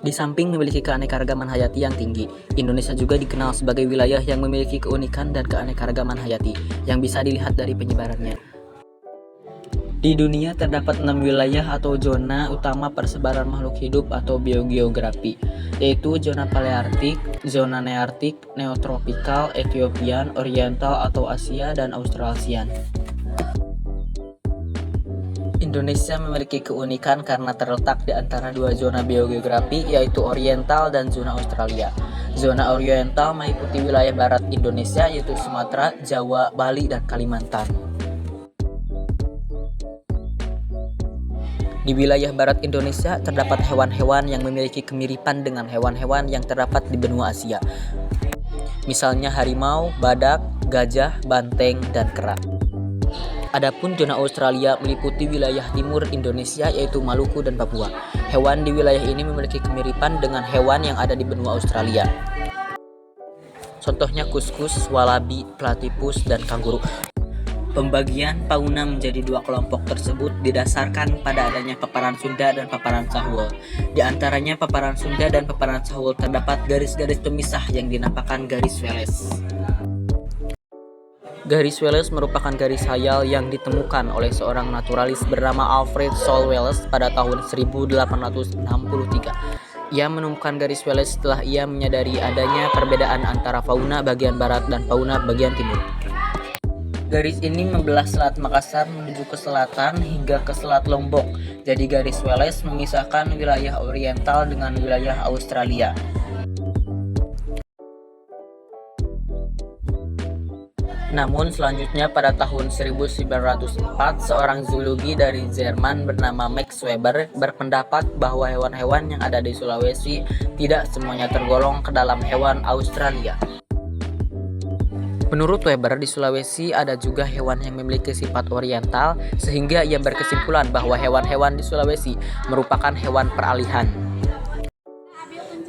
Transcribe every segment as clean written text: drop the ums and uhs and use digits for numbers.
Di samping memiliki keanekaragaman hayati yang tinggi, Indonesia juga dikenal sebagai wilayah yang memiliki keunikan dan keanekaragaman hayati yang bisa dilihat dari penyebarannya. Di dunia terdapat 6 wilayah atau zona utama persebaran makhluk hidup atau biogeografi, yaitu zona Paleartik, zona Neartik, Neotropikal, Ethiopian, Oriental atau Asia, dan Australasian. Indonesia memiliki keunikan karena terletak di antara dua zona biogeografi, yaitu Oriental dan zona Australia. Zona Oriental meliputi wilayah barat Indonesia, yaitu Sumatera, Jawa, Bali, dan Kalimantan. Di wilayah barat Indonesia terdapat hewan-hewan yang memiliki kemiripan dengan hewan-hewan yang terdapat di benua Asia. Misalnya harimau, badak, gajah, banteng, dan kera. Adapun zona Australia meliputi wilayah timur Indonesia, yaitu Maluku dan Papua. Hewan di wilayah ini memiliki kemiripan dengan hewan yang ada di benua Australia. Contohnya kuskus, walabi, platypus, dan kanguru. Pembagian fauna menjadi dua kelompok tersebut didasarkan pada adanya paparan Sunda dan paparan Sahul. Di antaranya paparan Sunda dan paparan Sahul terdapat garis-garis pemisah yang dinamakan garis Wallace. Garis Wallace merupakan garis hayal yang ditemukan oleh seorang naturalis bernama Alfred Saul Wallace pada tahun 1863. Ia menemukan garis Wallace setelah ia menyadari adanya perbedaan antara fauna bagian barat dan fauna bagian timur. Garis ini membelah Selat Makassar menuju ke selatan hingga ke Selat Lombok. Jadi garis Wallace memisahkan wilayah Oriental dengan wilayah Australia. Namun selanjutnya pada tahun 1904, seorang zoologi dari Jerman bernama Max Weber berpendapat bahwa hewan-hewan yang ada di Sulawesi tidak semuanya tergolong ke dalam hewan Australia. Menurut Weber, di Sulawesi ada juga hewan yang memiliki sifat oriental, sehingga ia berkesimpulan bahwa hewan-hewan di Sulawesi merupakan hewan peralihan.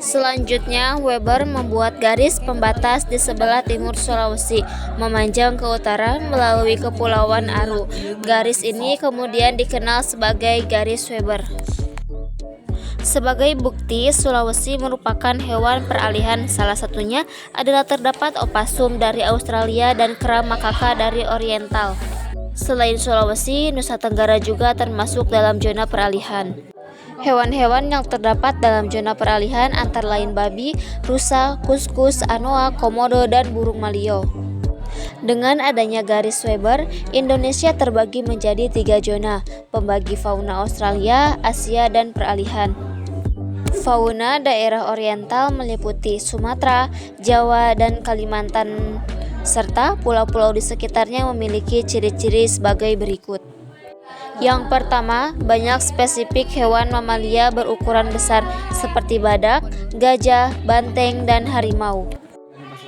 Selanjutnya, Weber membuat garis pembatas di sebelah timur Sulawesi, memanjang ke utara melalui Kepulauan Aru. Garis ini kemudian dikenal sebagai garis Weber. Sebagai bukti, Sulawesi merupakan hewan peralihan, salah satunya adalah terdapat opasum dari Australia dan kera makaka dari Oriental. Selain Sulawesi, Nusa Tenggara juga termasuk dalam zona peralihan. Hewan-hewan yang terdapat dalam zona peralihan antara lain babi, rusa, kuskus, anoa, komodo, dan burung malio. Dengan adanya garis Weber, Indonesia terbagi menjadi 3 zona, pembagi fauna Australia, Asia, dan peralihan. Fauna daerah oriental meliputi Sumatera, Jawa, dan Kalimantan, serta pulau-pulau di sekitarnya memiliki ciri-ciri sebagai berikut. Yang pertama, banyak spesifik hewan mamalia berukuran besar seperti badak, gajah, banteng, dan harimau.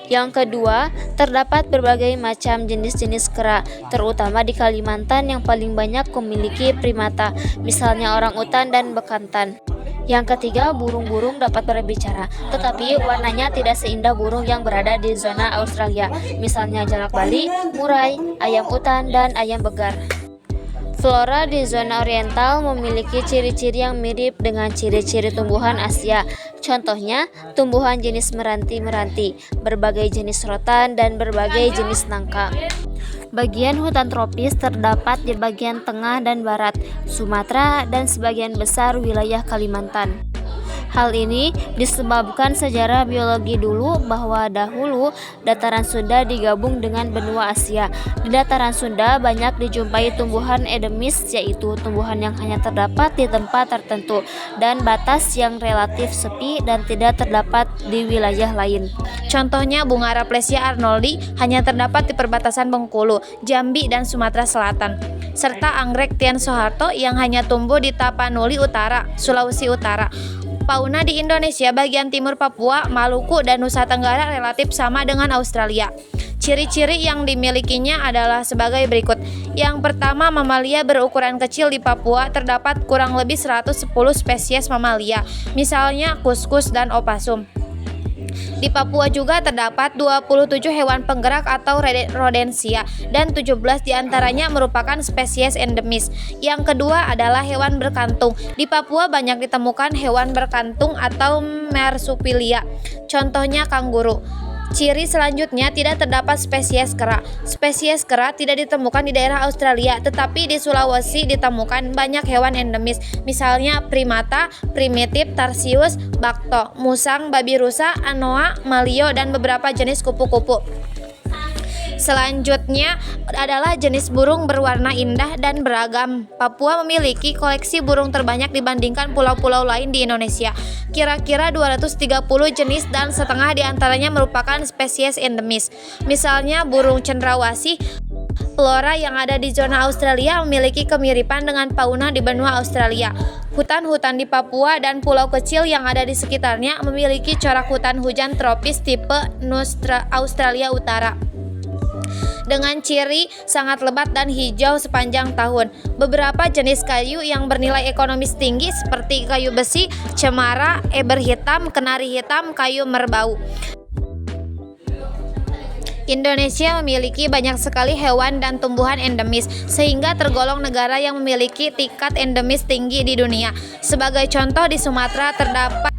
Yang kedua, terdapat berbagai macam jenis-jenis kera, terutama di Kalimantan yang paling banyak memiliki primata, misalnya orangutan dan bekantan. Yang ketiga, burung-burung dapat berbicara, tetapi warnanya tidak seindah burung yang berada di zona Australia, misalnya jalak bali, murai, ayam utan, dan ayam begar. Flora di zona oriental memiliki ciri-ciri yang mirip dengan ciri-ciri tumbuhan Asia. Contohnya, tumbuhan jenis meranti-meranti, berbagai jenis rotan, dan berbagai jenis nangka. Bagian hutan tropis terdapat di bagian tengah dan barat, Sumatera, dan sebagian besar wilayah Kalimantan. Hal ini disebabkan sejarah biologi dulu bahwa dahulu dataran Sunda digabung dengan benua Asia. Di dataran Sunda banyak dijumpai tumbuhan endemis, yaitu tumbuhan yang hanya terdapat di tempat tertentu dan batas yang relatif sepi dan tidak terdapat di wilayah lain. Contohnya bunga Rafflesia arnoldi hanya terdapat di perbatasan Bengkulu, Jambi, dan Sumatera Selatan. Serta anggrek Tian Soeharto yang hanya tumbuh di Tapanuli Utara, Sulawesi Utara. Fauna di Indonesia bagian timur Papua, Maluku, dan Nusa Tenggara relatif sama dengan Australia. Ciri-ciri yang dimilikinya adalah sebagai berikut. Yang pertama, mamalia berukuran kecil di Papua terdapat kurang lebih 110 spesies mamalia, misalnya kuskus dan opasum. Di Papua juga terdapat 27 hewan penggerak atau rodensia dan 17 diantaranya merupakan spesies endemis. Yang kedua adalah hewan berkantung. Di Papua banyak ditemukan hewan berkantung atau marsupilia. Contohnya kanguru. Ciri selanjutnya, tidak terdapat spesies kera. Spesies kera tidak ditemukan di daerah Australia, tetapi di Sulawesi ditemukan banyak hewan endemis, misalnya primata, primitif, tarsius, bakto, musang, babi rusa, anoa, malio, dan beberapa jenis kupu-kupu. Selanjutnya adalah jenis burung berwarna indah dan beragam. Papua memiliki koleksi burung terbanyak dibandingkan pulau-pulau lain di Indonesia. Kira-kira 230 jenis dan setengah diantaranya merupakan spesies endemis. Misalnya burung cendrawasih. Flora yang ada di zona Australia memiliki kemiripan dengan fauna di benua Australia. Hutan-hutan di Papua dan pulau kecil yang ada di sekitarnya memiliki corak hutan hujan tropis tipe Australia Utara, dengan ciri sangat lebat dan hijau sepanjang tahun. Beberapa jenis kayu yang bernilai ekonomis tinggi seperti kayu besi, cemara, eber hitam, kenari hitam, kayu merbau. Indonesia memiliki banyak sekali hewan dan tumbuhan endemis, sehingga tergolong negara yang memiliki tingkat endemis tinggi di dunia. Sebagai contoh, di Sumatera terdapat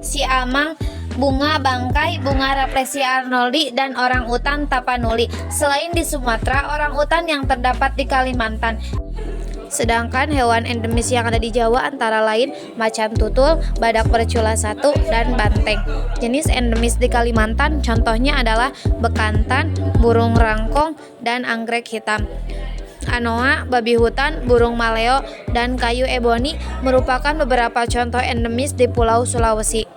siamang, bunga bangkai, bunga Rafflesia arnoldi, dan orang utan tapanuli. Selain di Sumatera, orang utan yang terdapat di Kalimantan. Sedangkan hewan endemis yang ada di Jawa antara lain macan tutul, badak bercula 1, dan banteng. Jenis endemis di Kalimantan contohnya adalah bekantan, burung rangkong, dan anggrek hitam. Anoa, babi hutan, burung maleo, dan kayu eboni merupakan beberapa contoh endemis di Pulau Sulawesi.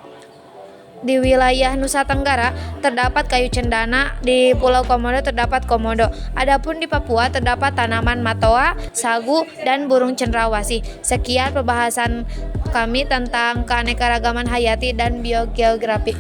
Di wilayah Nusa Tenggara terdapat kayu cendana, di Pulau Komodo terdapat komodo. Adapun di Papua terdapat tanaman matoa, sagu, dan burung cendrawasih. Sekian pembahasan kami tentang keanekaragaman hayati dan biogeografi.